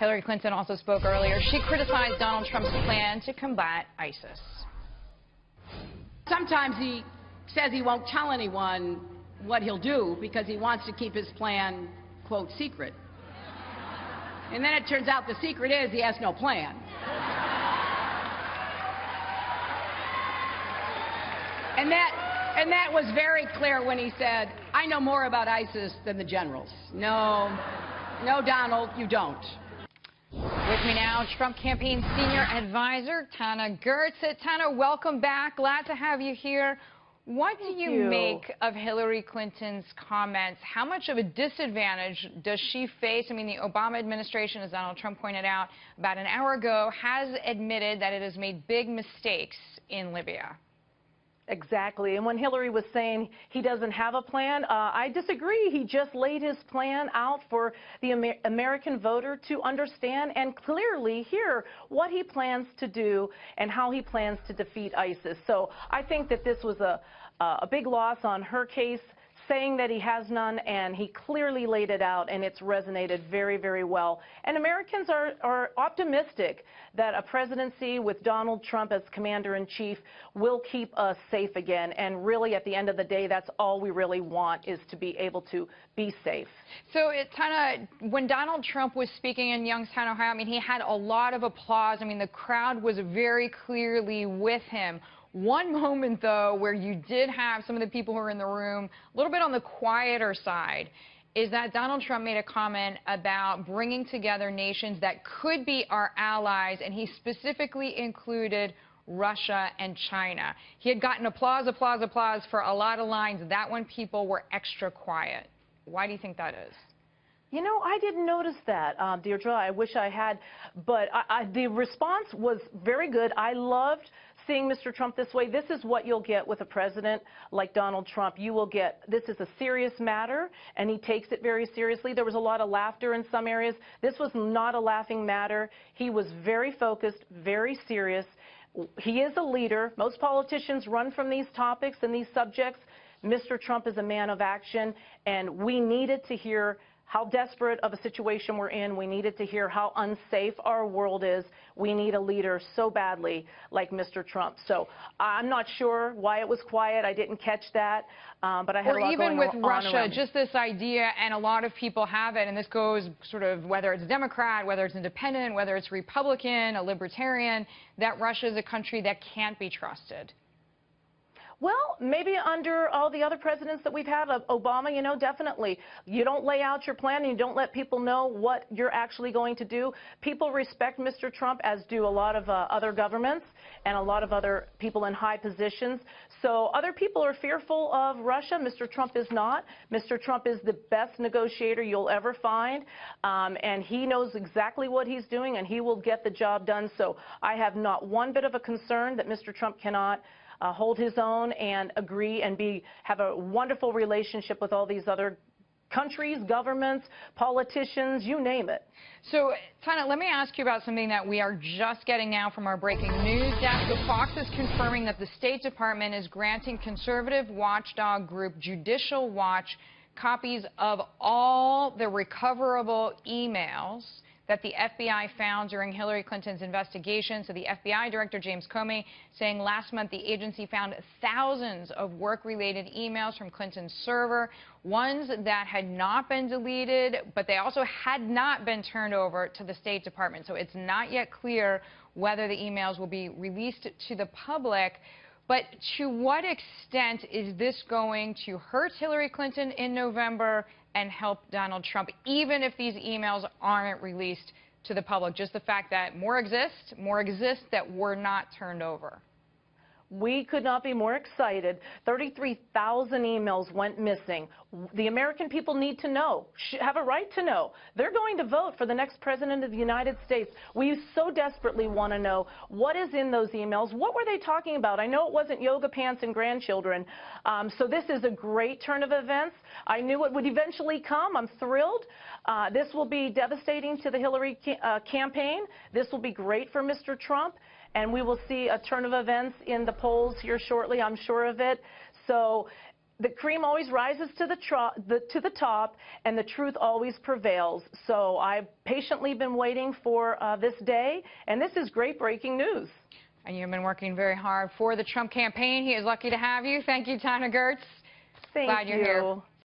Hillary Clinton also spoke earlier. She criticized Donald Trump's plan to combat ISIS. Sometimes he says he won't tell anyone what he'll do because he wants to keep his plan, quote, secret. And then it turns out the secret is he has no plan. And that was very clear when he said, I know more about ISIS than the generals. No, Donald, you don't. With me now, Trump campaign senior advisor, Tana Goertz. Tana, welcome back. Glad to have you here. What do you make of Hillary Clinton's comments? How much of a disadvantage does she face? I mean, the Obama administration, as Donald Trump pointed out about an hour ago, has admitted that it has made big mistakes in Libya. Exactly. And when Hillary was saying he doesn't have a plan, I disagree. He just laid his plan out for the American voter to understand and clearly hear what he plans to do and how he plans to defeat ISIS. So I think that this was a big loss on her case, saying that he has none, and he clearly laid it out, and it's resonated very, very well. And Americans are optimistic that a presidency with Donald Trump as commander-in-chief will keep us safe again. And really, at the end of the day, that's all we really want, is to be able to be safe. So, Tana, when Donald Trump was speaking in Youngstown, Ohio, I mean, he had a lot of applause. I mean, the crowd was very clearly with him. One moment, though, where you did have some of the people who were in the room a little bit on the quieter side, is that Donald Trump made a comment about bringing together nations that could be our allies, and he specifically included Russia and China. He had gotten applause for a lot of lines. That one, people were extra quiet. Why do you think that is? You know, I didn't notice that, Deirdre. I wish I had. But the response was very good. I loved seeing Mr. Trump this way. This is what you'll get with a president like Donald Trump. You will get, this is a serious matter, and he takes it very seriously. There was a lot of laughter in some areas. This was not a laughing matter. He was very focused, very serious. He is a leader. Most politicians run from these topics and these subjects. Mr. Trump is a man of action, and we needed to hear how desperate of a situation we're in. We needed to hear how unsafe our world is. We need a leader so badly like Mr. Trump. So I'm not sure why it was quiet. I didn't catch that, but I had a lot going on. Or even with Russia, just this idea, and a lot of people have it, and this goes sort of whether it's Democrat, whether it's independent, whether it's Republican, a libertarian, that Russia is a country that can't be trusted. Well, maybe under all the other presidents that we've had, Obama, you know, definitely. You don't lay out your plan and you don't let people know what you're actually going to do. People respect Mr. Trump, as do a lot of other governments and a lot of other people in high positions. So other people are fearful of Russia. Mr. Trump is not. Mr. Trump is the best negotiator you'll ever find, and he knows exactly what he's doing, and he will get the job done. So I have not one bit of a concern that Mr. Trump cannot hold his own and agree and have a wonderful relationship with all these other countries, governments, politicians, you name it. So, Tana, let me ask you about something that we are just getting now from our breaking news desk. So Fox is confirming that the State Department is granting conservative watchdog group Judicial Watch copies of all the recoverable emails that the FBI found during Hillary Clinton's investigation. So the FBI Director James Comey saying last month the agency found thousands of work-related emails from Clinton's server, ones that had not been deleted, but they also had not been turned over to the State Department. So it's not yet clear whether the emails will be released to the public. But to what extent is this going to hurt Hillary Clinton in November and help Donald Trump, even if these emails aren't released to the public? Just the fact that more exist that were not turned over. We could not be more excited. 33,000 emails went missing. The American people need to know, have a right to know. They're going to vote for the next president of the United States. We so desperately want to know what is in those emails. What were they talking about? I know it wasn't yoga pants and grandchildren. So this is a great turn of events. I knew it would eventually come. I'm thrilled. This will be devastating to the Hillary campaign. This will be great for Mr. Trump. And we will see a turn of events in the polls here shortly, I'm sure of it. So the cream always rises to the top, and the truth always prevails. So I've patiently been waiting for this day, and this is great breaking news. And you've been working very hard for the Trump campaign. He is lucky to have you. Thank you, Tana Goertz. Thank Glad you're here.